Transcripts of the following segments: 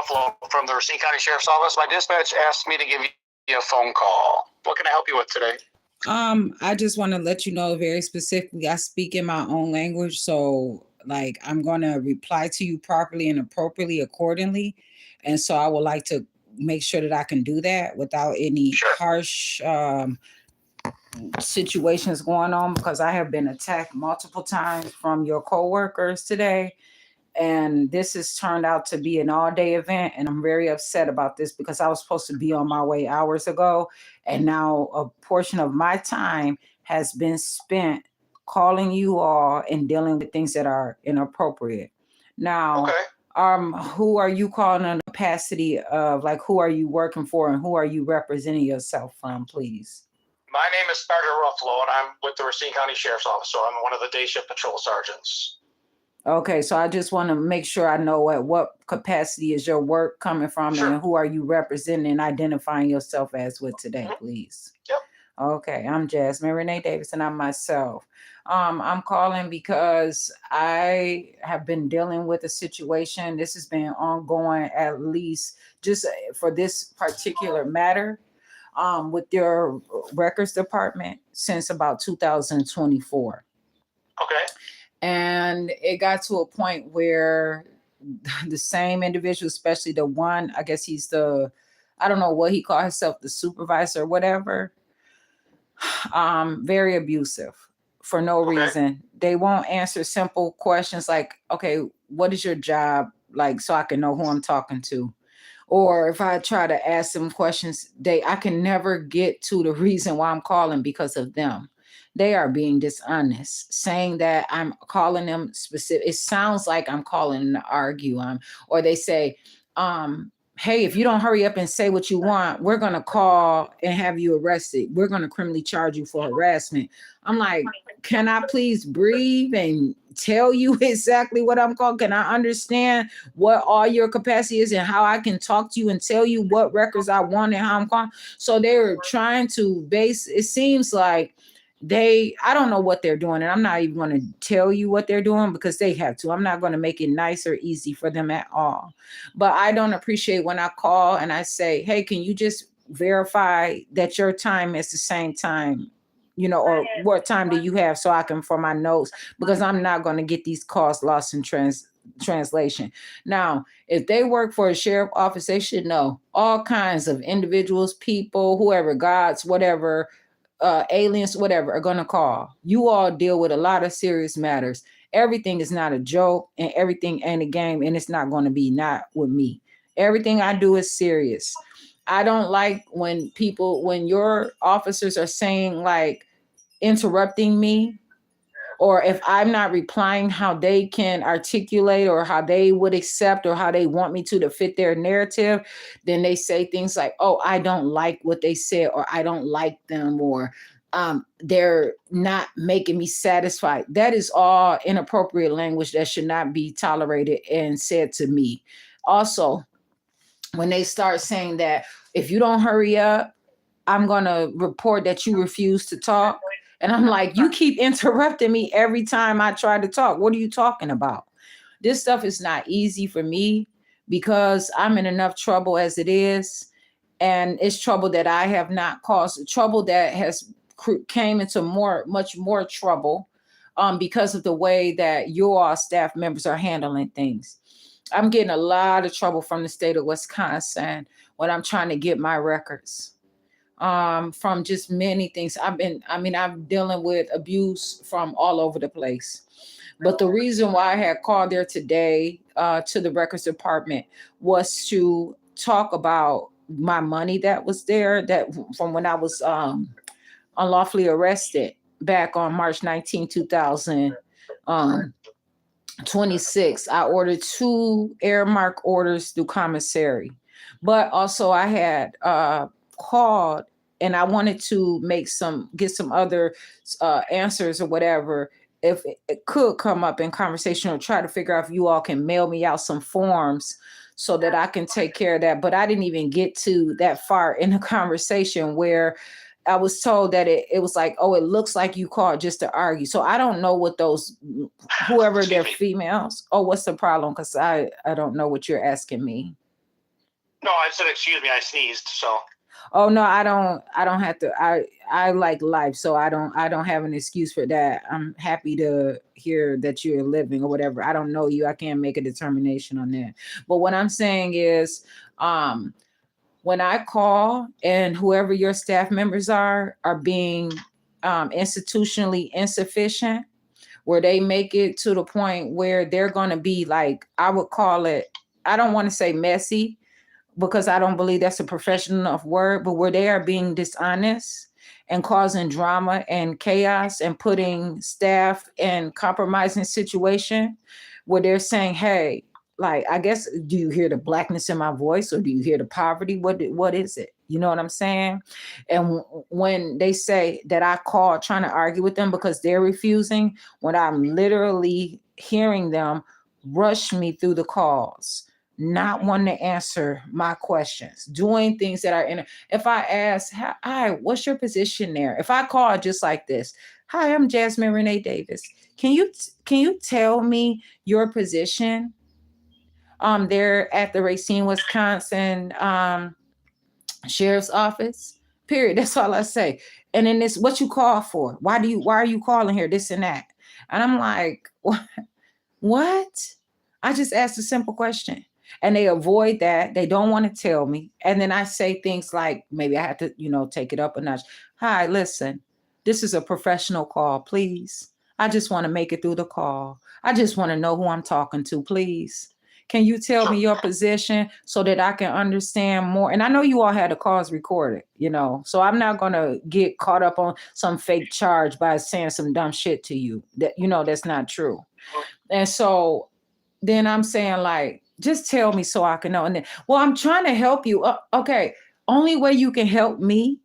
Ruffalo from the Racine County Sheriff's Office. My dispatch asked me to give you a phone call. What can I help you with today? I just want to let you know very specifically, I speak in my own language, so like I'm going to reply to you properly and appropriately accordingly. And so I would like to make sure that I can do that without any harsh situations going on, because I have been attacked multiple times from your coworkers today. And this has turned out to be an all-day event, and I'm very upset about this because I was supposed to be on my way hours ago, and now a portion of my time has been spent calling you all and dealing with things that are inappropriate. Now, who are you calling in the capacity of, like, who are you working for and who are you representing yourself from, please? My name is Sergeant Ruffalo, and I'm with the Racine County Sheriff's Office, so I'm one of the day shift patrol sergeants. Okay, so I just want to make sure I know at what capacity is your work coming from, and who are you representing and identifying yourself as with today, please? Yep. Okay, I'm Jasmine Renee Davis, and I'm myself. I'm calling because I have been dealing with a situation. This has been ongoing, at least just for this particular matter, with your records department since about 2024. Okay. And it got to a point where the same individual, especially the one, I guess he's I don't know what he called himself, the supervisor or whatever, very abusive for no reason. They won't answer simple questions like, okay, what is your job? Like, so I can know who I'm talking to. Or if I try to ask them questions, I can never get to the reason why I'm calling because of them. They are being dishonest, saying that I'm calling them specific. It sounds like I'm calling to argue. Or they say, hey, if you don't hurry up and say what you want, we're going to call and have you arrested. We're going to criminally charge you for harassment. I'm like, can I please breathe and tell you exactly what I'm called? Can I understand what all your capacity is and how I can talk to you and tell you what records I want and how I'm calling? So they're trying to it seems like I don't know what they're doing, and I'm not even going to tell you what they're doing because they have to. I'm not going to make it nice or easy for them at all. But I don't appreciate when I call and I say, hey, can you just verify that your time is the same time, or what time do you have so I can, for my notes, because I'm not going to get these calls lost in translation. Now, if they work for a sheriff office, they should know all kinds of individuals, people, whoever, gods, whatever, aliens, whatever, are going to call. You all deal with a lot of serious matters. Everything is not a joke and everything ain't a game, and it's not going to be, not with me. Everything I do is serious. I don't like when your officers are saying, like, interrupting me, or if I'm not replying how they can articulate or how they would accept or how they want me to fit their narrative, then they say things like, oh, I don't like what they said, or I don't like them, or they're not making me satisfied. That is all inappropriate language that should not be tolerated and said to me. Also, when they start saying that if you don't hurry up, I'm going to report that you refuse to talk. And I'm like, you keep interrupting me every time I try to talk. What are you talking about? This stuff is not easy for me because I'm in enough trouble as it is. And it's trouble that I have not caused, trouble that has came into much more trouble because of the way that your staff members are handling things. I'm getting a lot of trouble from the state of Wisconsin when I'm trying to get my records. From just many things. I'm dealing with abuse from all over the place. But the reason why I had called there today to the records department was to talk about my money that was there, that from when I was unlawfully arrested back on March 19, 2026. I ordered 2 Airmark orders through commissary. But also I had called and I wanted to get some other answers or whatever, if it could come up in conversation, or try to figure out if you all can mail me out some forms so that I can take care of that. But I didn't even get to that far in the conversation where I was told that it was like, oh, it looks like you called just to argue. So I don't know what whoever they're females. Oh, what's the problem? Because I don't know what you're asking me. No, I said excuse me. I sneezed. So. Oh no, I don't have to. I like life, so I don't have an excuse for that. I'm happy to hear that you're living or whatever. I don't know you. I can't make a determination on that. But what I'm saying is, when I call and whoever your staff members are being institutionally insufficient, where they make it to the point where they're going to be like, I would call it, I don't want to say messy, because I don't believe that's a professional enough word, but where they are being dishonest and causing drama and chaos and putting staff in compromising situation, where they're saying, hey, like, I guess, do you hear the blackness in my voice, or do you hear the poverty? What is it? You know what I'm saying? And when they say that I called trying to argue with them because they're refusing, when I'm literally hearing them rush me through the calls, not wanting to answer my questions, doing things that are in. If I ask, hi, what's your position there? If I call just like this, hi, I'm Jasmine Renee Davis. Can you tell me your position? There at the Racine, Wisconsin Sheriff's Office. Period. That's all I say. And then this, what you call for? Why are you calling here? This and that. And I'm like, what? I just asked a simple question. And they avoid that. They don't want to tell me. And then I say things like, maybe I have to, take it up a notch. Hi, listen, this is a professional call, please. I just want to make it through the call. I just want to know who I'm talking to, please. Can you tell me your position so that I can understand more? And I know you all had the calls recorded, so I'm not going to get caught up on some fake charge by saying some dumb shit to you that, that's not true. And so then I'm saying, like, just tell me so I can know. And then, well, I'm trying to help you. Okay. Only way you can help me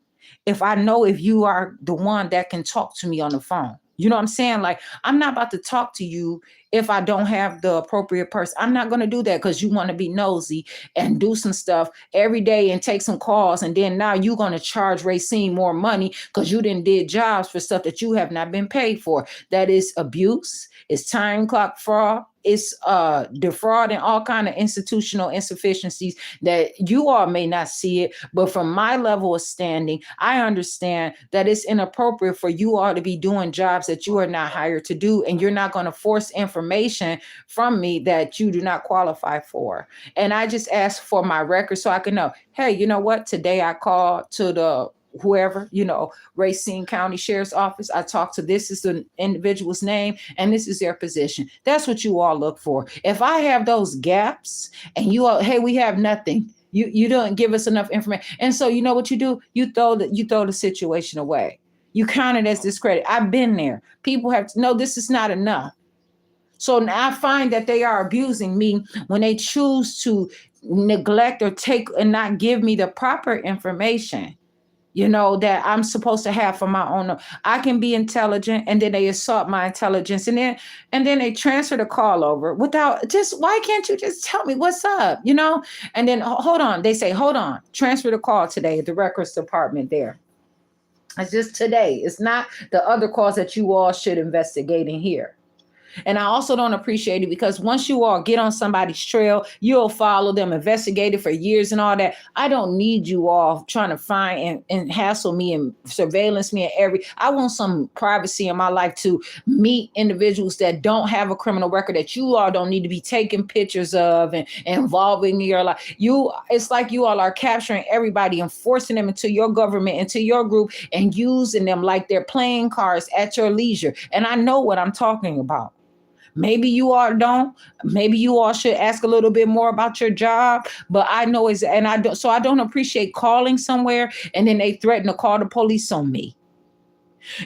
if I know if you are the one that can talk to me on the phone. You know what I'm saying? Like, I'm not about to talk to you if I don't have the appropriate person. I'm not going to do that because you want to be nosy and do some stuff every day and take some calls. And then now you're going to charge Racine more money because you did jobs for stuff that you have not been paid for. That is abuse. It's time clock fraud. It's defrauding, all kind of institutional insufficiencies that you all may not see it. But from my level of standing, I understand that it's inappropriate for you all to be doing jobs that you are not hired to do. And you're not going to force information from me that you do not qualify for. And I just ask for my record so I can know, hey, you know what? Today I called to the whoever, Racine County Sheriff's Office. I talked to, this is the individual's name and this is their position. That's what you all look for. If I have those gaps and you all, hey, we have nothing. You don't give us enough information. And so you know what you do? You throw the situation away. You count it as discredit. I've been there. People have to know this is not enough. So now I find that they are abusing me when they choose to neglect or take and not give me the proper information, that I'm supposed to have for my own. I can be intelligent, and then they assault my intelligence, and then they transfer the call over without just, why can't you just tell me what's up, And then hold on, they say, hold on, transfer the call today at the records department there. It's just today. It's not the other calls that you all should investigate in here. And I also don't appreciate it because once you all get on somebody's trail, you'll follow them, investigate it for years and all that. I don't need you all trying to find and hassle me and surveillance me I want some privacy in my life to meet individuals that don't have a criminal record that you all don't need to be taking pictures of and involving your life. It's like you all are capturing everybody and forcing them into your government, into your group, and using them like they're playing cards at your leisure. And I know what I'm talking about. Maybe you all don't. Maybe you all should ask a little bit more about your job. But I know I don't appreciate calling somewhere and then they threaten to call the police on me.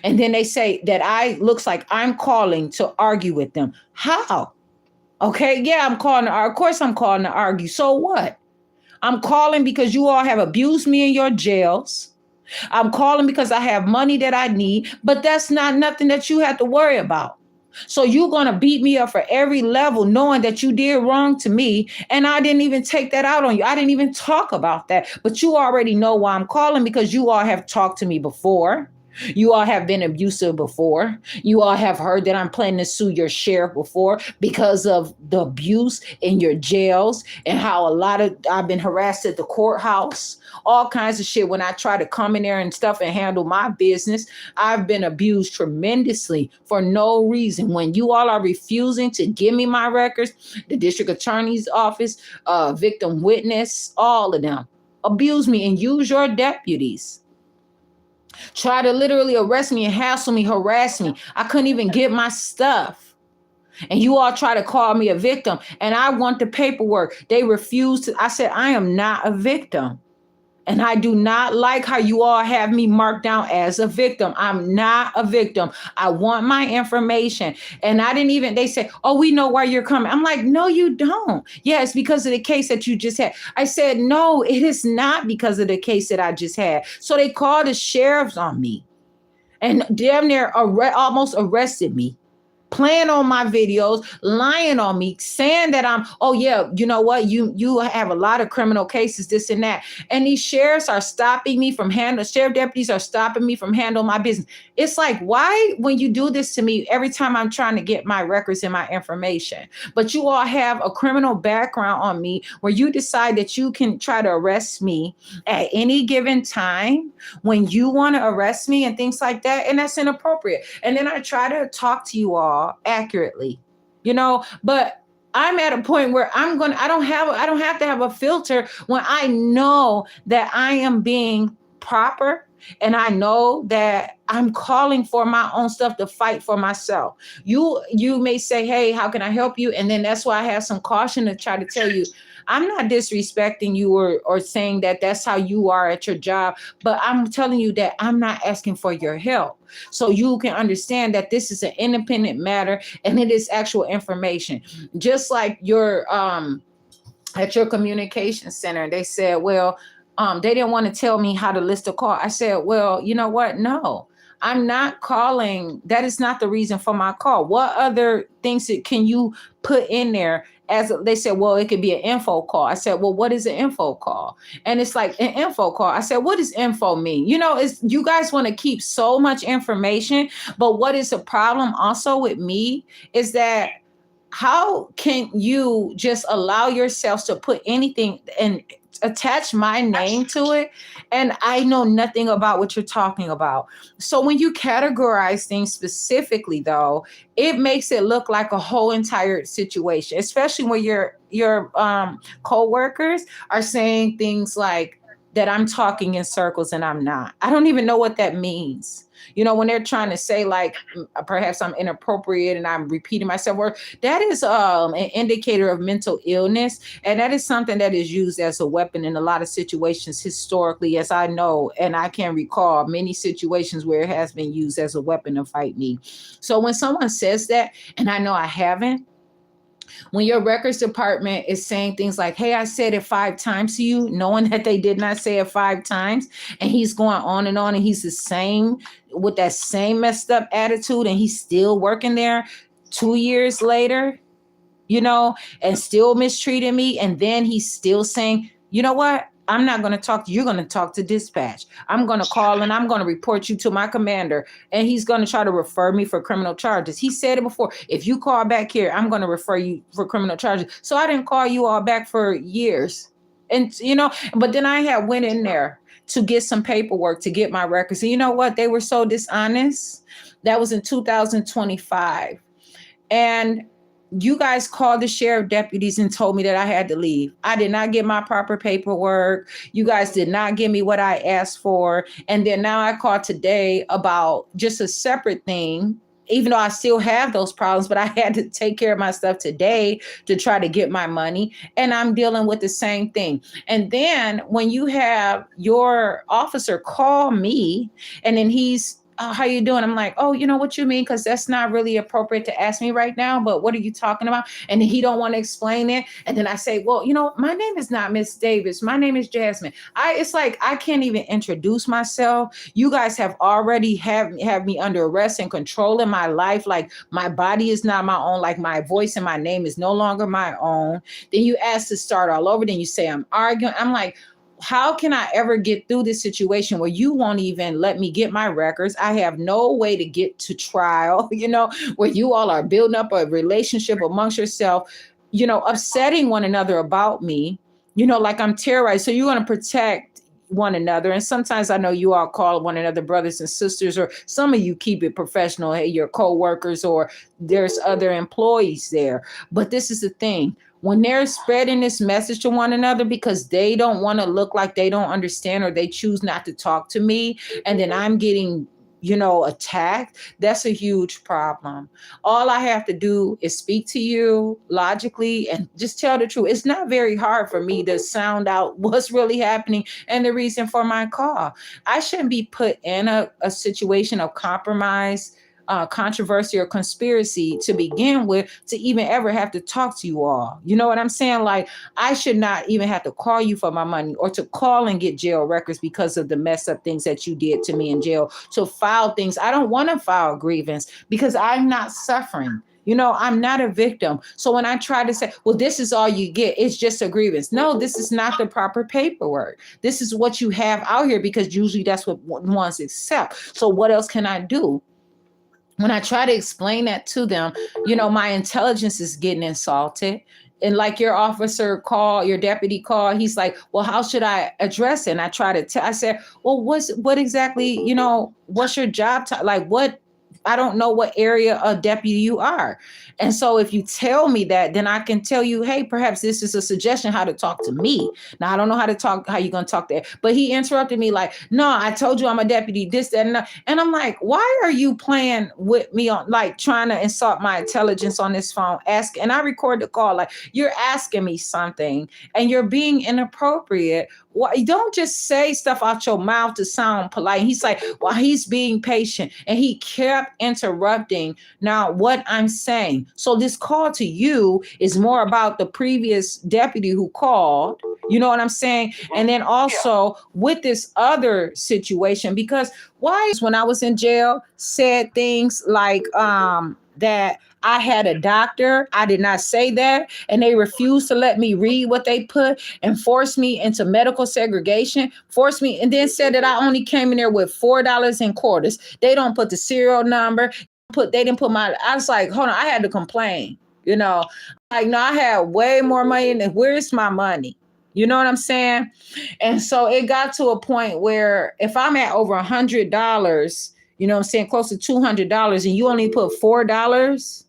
And then they say that looks like I'm calling to argue with them. How? Okay, yeah, I'm calling. Of course I'm calling to argue. So what? I'm calling because you all have abused me in your jails. I'm calling because I have money that I need, but that's not nothing that you have to worry about. So you're going to beat me up for every level, knowing that you did wrong to me. And I didn't even take that out on you. I didn't even talk about that. But you already know why I'm calling, because you all have talked to me before. You all have been abusive before. You all have heard that I'm planning to sue your sheriff before because of the abuse in your jails and how I've been harassed at the courthouse, all kinds of shit. When I try to come in there and stuff and handle my business, I've been abused tremendously for no reason. When you all are refusing to give me my records, the district attorney's office, victim witness, all of them abuse me and use your deputies. Try to literally arrest me and hassle me, harass me. I couldn't even get my stuff. And you all try to call me a victim. And I want the paperwork. They refused to. I said, I am not a victim. And I do not like how you all have me marked down as a victim. I'm not a victim. I want my information. And they say, oh, we know why you're coming. I'm like, no, you don't. Yeah, it's because of the case that you just had. I said, no, it is not because of the case that I just had. So they called the sheriffs on me and damn near almost arrested me. Playing on my videos, lying on me, saying that oh yeah, you know what? You have a lot of criminal cases, this and that. And these sheriffs are stopping me from sheriff deputies are stopping me from handling my business. It's like, why, when you do this to me, every time I'm trying to get my records and my information, but you all have a criminal background on me where you decide that you can try to arrest me at any given time when you want to arrest me and things like that. And that's inappropriate. And then I try to talk to you all accurately, but I'm at a point where I don't have to have a filter when I know that I am being proper and I know that I'm calling for my own stuff to fight for myself. You may say, hey, how can I help you? And then that's why I have some caution to try to tell you, I'm not disrespecting you or saying that that's how you are at your job, but I'm telling you that I'm not asking for your help. So you can understand that this is an independent matter and it is actual information. Just like your at your communication center, they said, well, they didn't want to tell me how to list a call. I said, well, you know what? No, I'm not calling. That is not the reason for my call. What other things can you put in there? As they said, well, it could be an info call. I said, well, what is an info call? And it's like an info call. I said, what does info mean? You guys want to keep so much information, but what is a problem also with me is that how can you just allow yourselves to put anything and attach my name to it? And I know nothing about what you're talking about. So when you categorize things specifically, though, it makes it look like a whole entire situation, especially when your co-workers are saying things like that I'm talking in circles and I'm not. I don't even know what that means. When they're trying to say like perhaps I'm inappropriate and I'm repeating myself, or that is an indicator of mental illness. And that is something that is used as a weapon in a lot of situations historically, as I know, and I can recall many situations where it has been used as a weapon to fight me. So when someone says that, and I know I haven't, when your records department is saying things like, hey, I said it 5 times to you, knowing that they did not say it 5 times, and he's going on and he's the same with that same messed up attitude, and he's still working there 2 years later, and still mistreating me. And then he's still saying, you know what? I'm not going to talk to you. You're going to talk to dispatch. I'm going to call and I'm going to report you to my commander. And he's going to try to refer me for criminal charges. He said it before. If you call back here, I'm going to refer you for criminal charges. So I didn't call you all back for years. And, but then I had went in there to get some paperwork to get my records. And you know what? They were so dishonest. That was in 2025. And you guys called the sheriff deputies and told me that I had to leave. I did not get my proper paperwork. You guys did not give me what I asked for. And then now I called today about just a separate thing, even though I still have those problems, but I had to take care of my stuff today to try to get my money. And I'm dealing with the same thing. And then when you have your officer call me and then he's, oh, how you doing? I'm like, oh, you know what you mean? Because that's not really appropriate to ask me right now. But what are you talking about? And then he don't want to explain it. And then I say, well, my name is not Miss Davis. My name is Jasmine. It's like I can't even introduce myself. You guys have already have me under arrest and controlling my life. Like my body is not my own. Like my voice and my name is no longer my own. Then you ask to start all over. Then you say I'm arguing. I'm like, how can I ever get through this situation where you won't even let me get my records? I have no way to get to trial, where you all are building up a relationship amongst yourself, upsetting one another about me, like I'm terrorized. So you want to protect one another. And sometimes I know you all call one another brothers and sisters, or some of you keep it professional. Hey, your co-workers, or there's other employees there. But this is the thing. When they're spreading this message to one another because they don't want to look like they don't understand, or they choose not to talk to me, and then I'm getting attacked, that's a huge problem. All I have to do is speak to you logically and just tell the truth. It's not very hard for me to sound out what's really happening and the reason for my call. I shouldn't be put in a situation of compromise, controversy, or conspiracy to begin with, to even ever have to talk to you all. You know what I'm saying? Like, I should not even have to call you for my money, or to call and get jail records because of the mess up things that you did to me in jail, to file things. I don't want to file grievance because I'm not suffering. I'm not a victim. So when I try to say, well, this is all you get, it's just a grievance. No, this is not the proper paperwork. This is what you have out here, because usually that's what ones accept. So what else can I do? When I try to explain that to them, my intelligence is getting insulted. And like your officer call, your deputy call, he's like, well, how should I address it? And I try to I said, well, what exactly, what's your job? Like, what? I don't know what area of deputy you are. And so if you tell me that, then I can tell you, hey, perhaps this is a suggestion how to talk to me. Now, I don't know how you're going to talk there. But he interrupted me like, no, I told you I'm a deputy, this, that, and that. And I'm like, why are you playing with me on, like, trying to insult my intelligence on this phone? And I record the call, like, you're asking me something and you're being inappropriate. Why, don't just say stuff out your mouth to sound polite. He's like, well, he's being patient. And he kept interrupting now what I'm saying. So this call to you is more about the previous deputy who called. You know what I'm saying? And then also with this other situation, because when I was in jail, said things like that I had a doctor. I did not say that. And they refused to let me read what they put and forced me into medical segregation, and then said that I only came in there with $4 in quarters. They don't put the serial number. They didn't put I was like, hold on, I had to complain. Like, no, I had way more money than, where's my money? You know what I'm saying? And so it got to a point where if I'm at over $100, you know what I'm saying, close to $200, and you only put $4,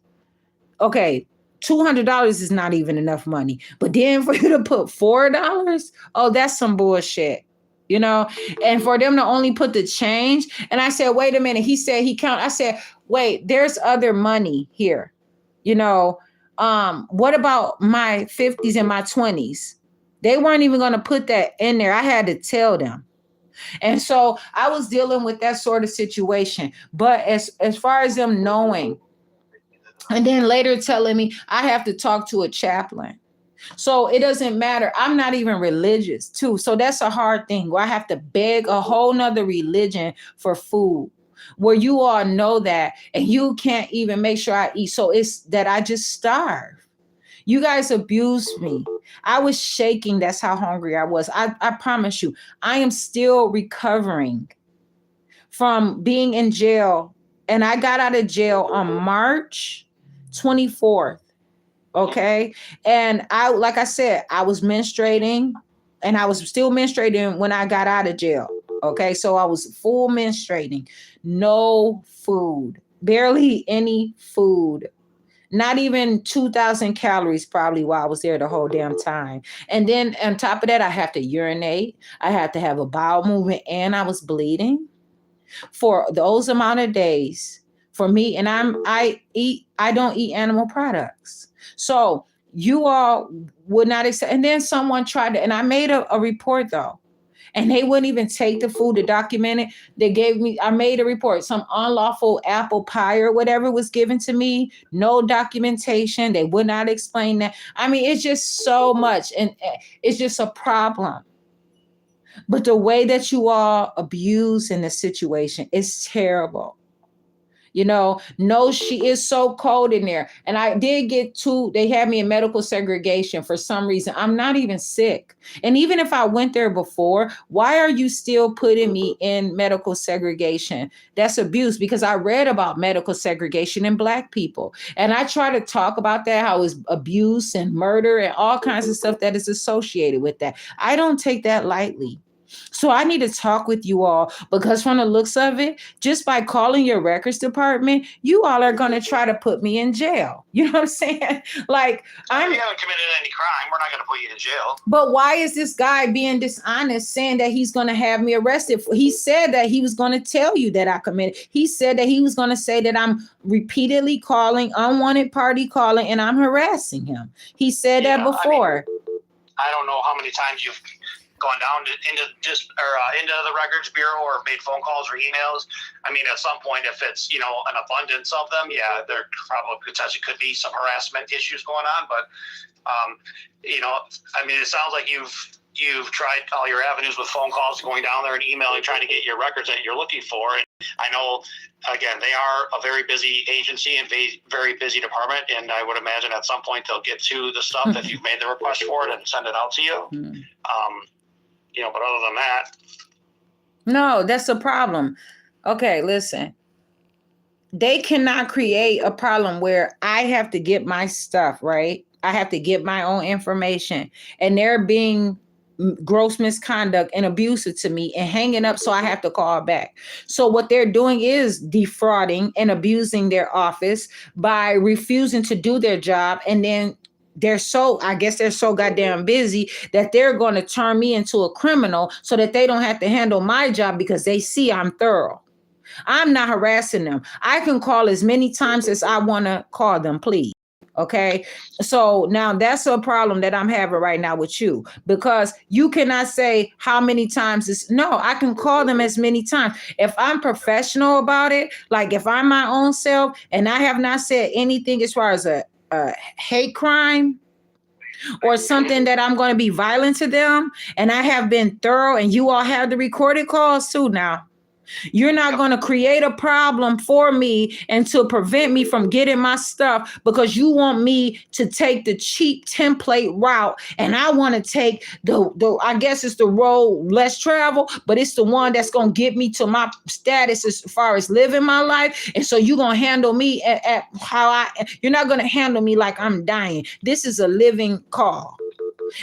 okay, $200 is not even enough money. But then for you to put $4, oh, that's some bullshit. And for them to only put the change. And I said, wait a minute. He said he counted. I said, wait, there's other money here. What about my 50s and my 20s? They weren't even going to put that in there. I had to tell them. And so I was dealing with that sort of situation. But as far as them knowing, and then later telling me I have to talk to a chaplain. So it doesn't matter. I'm not even religious too. So that's a hard thing where I have to beg a whole nother religion for food, where you all know that, and you can't even make sure I eat. So it's that I just starve. You guys abused me. I was shaking. That's how hungry I was. I promise you, I am still recovering from being in jail. And I got out of jail on March 24th. Okay. And like I said, I was menstruating, and I was still menstruating when I got out of jail. Okay. So I was full menstruating, no food, barely any food, not even 2,000 calories probably while I was there the whole damn time. And then on top of that, I have to urinate. I had to have a bowel movement, and I was bleeding for those amount of days for me. And I don't eat animal products. So you all would not accept. And then someone tried to, and I made a report though, and they wouldn't even take the food to document it. I made a report, some unlawful apple pie or whatever was given to me, no documentation. They would not explain that. I mean, it's just so much, and it's just a problem. But the way that you all abuse in this situation is terrible. No, she is so cold in there. And I did they had me in medical segregation for some reason. I'm not even sick. And even if I went there before, why are you still putting me in medical segregation? That's abuse, because I read about medical segregation in Black people. And I try to talk about that, how it's abuse and murder and all kinds of stuff that is associated with that. I don't take that lightly. So I need to talk with you all, because from the looks of it, just by calling your records department, you all are going to try to put me in jail. You know what I'm saying? Like, you haven't committed any crime. We're not going to put you in jail. But why is this guy being dishonest, saying that he's going to have me arrested? He said that he was going to tell you that I committed. He said that he was going to say that I'm repeatedly calling, unwanted party calling, and I'm harassing him. He said that before. I don't know how many times you've gone down into the records bureau or made phone calls or emails. I mean, at some point, if it's an abundance of them, there probably potentially could be some harassment issues going on. But I mean, it sounds like you've tried all your avenues with phone calls, going down there and emailing, trying to get your records that you're looking for. And I know, again, they are a very busy agency and very busy department. And I would imagine at some point they'll get to the stuff if you've made the request for it and send it out to you. But other than that. No, that's a problem. Okay, listen. They cannot create a problem where I have to get my stuff, right? I have to get my own information, and they're being gross misconduct and abusive to me and hanging up, so I have to call back. So what they're doing is defrauding and abusing their office by refusing to do their job, and then they're so goddamn busy that they're going to turn me into a criminal so that they don't have to handle my job because they see I'm thorough. I'm not harassing them. I can call as many times as I want to call them, please. Okay. So now that's a problem that I'm having right now with you, because you cannot say how many times no, I can call them as many times. If I'm professional about it, like if I'm my own self and I have not said anything as far as a hate crime or something that I'm going to be violent to them, and I have been thorough, and you all have the recorded calls too now. You're not going to create a problem for me and to prevent me from getting my stuff because you want me to take the cheap template route. And I want to take I guess it's the road less travel, but it's the one that's going to get me to my status as far as living my life. And so you're going to handle me at you're not going to handle me like I'm dying. This is a living call.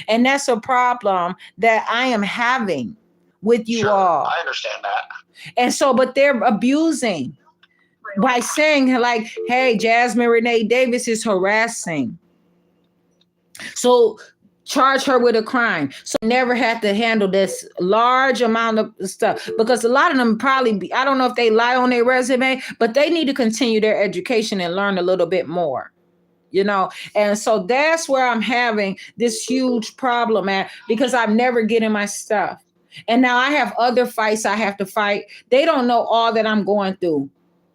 And that's a problem that I am having with you all. I understand that. And so, but they're abusing by saying like, hey, Jasmine Renee Davis is harassing. So charge her with a crime. So never had to handle this large amount of stuff, because a lot of them probably, I don't know if they lie on their resume, but they need to continue their education and learn a little bit more. And so that's where I'm having this huge problem at, because I'm never getting my stuff. And now I have other fights I have to fight. They don't know all that I'm going through.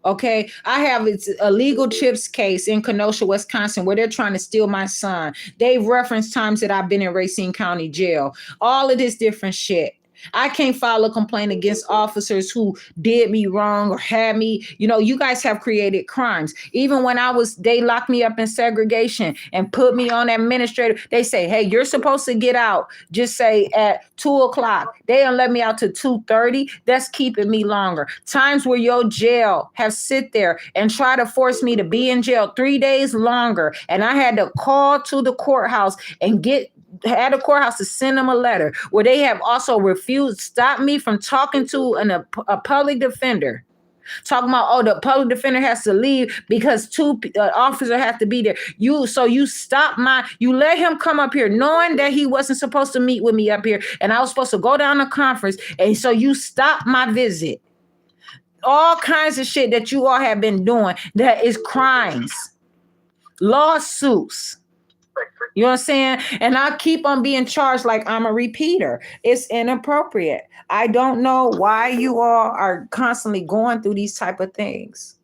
Okay. I have a legal chips case in Kenosha, Wisconsin, where they're trying to steal my son. They've referenced times that I've been in Racine County Jail, all of this different shit. I can't file a complaint against officers who did me wrong or had me. You guys have created crimes. Even when they locked me up in segregation and put me on administrative. They say, hey, you're supposed to get out, just say at 2:00. They don't let me out to 2:30. That's keeping me longer. Times where your jail have sit there and try to force me to be in jail 3 days longer. And I had to call to the courthouse and had a courthouse to send them a letter where they have also stopped me from talking to a public defender, talking about, the public defender has to leave because two officers have to be there. You let him come up here knowing that he wasn't supposed to meet with me up here, and I was supposed to go down to conference, and so you stopped my visit. All kinds of shit that you all have been doing that is crimes, lawsuits. You know what I'm saying? And I keep on being charged like I'm a repeater. It's inappropriate. I don't know why you all are constantly going through these type of things.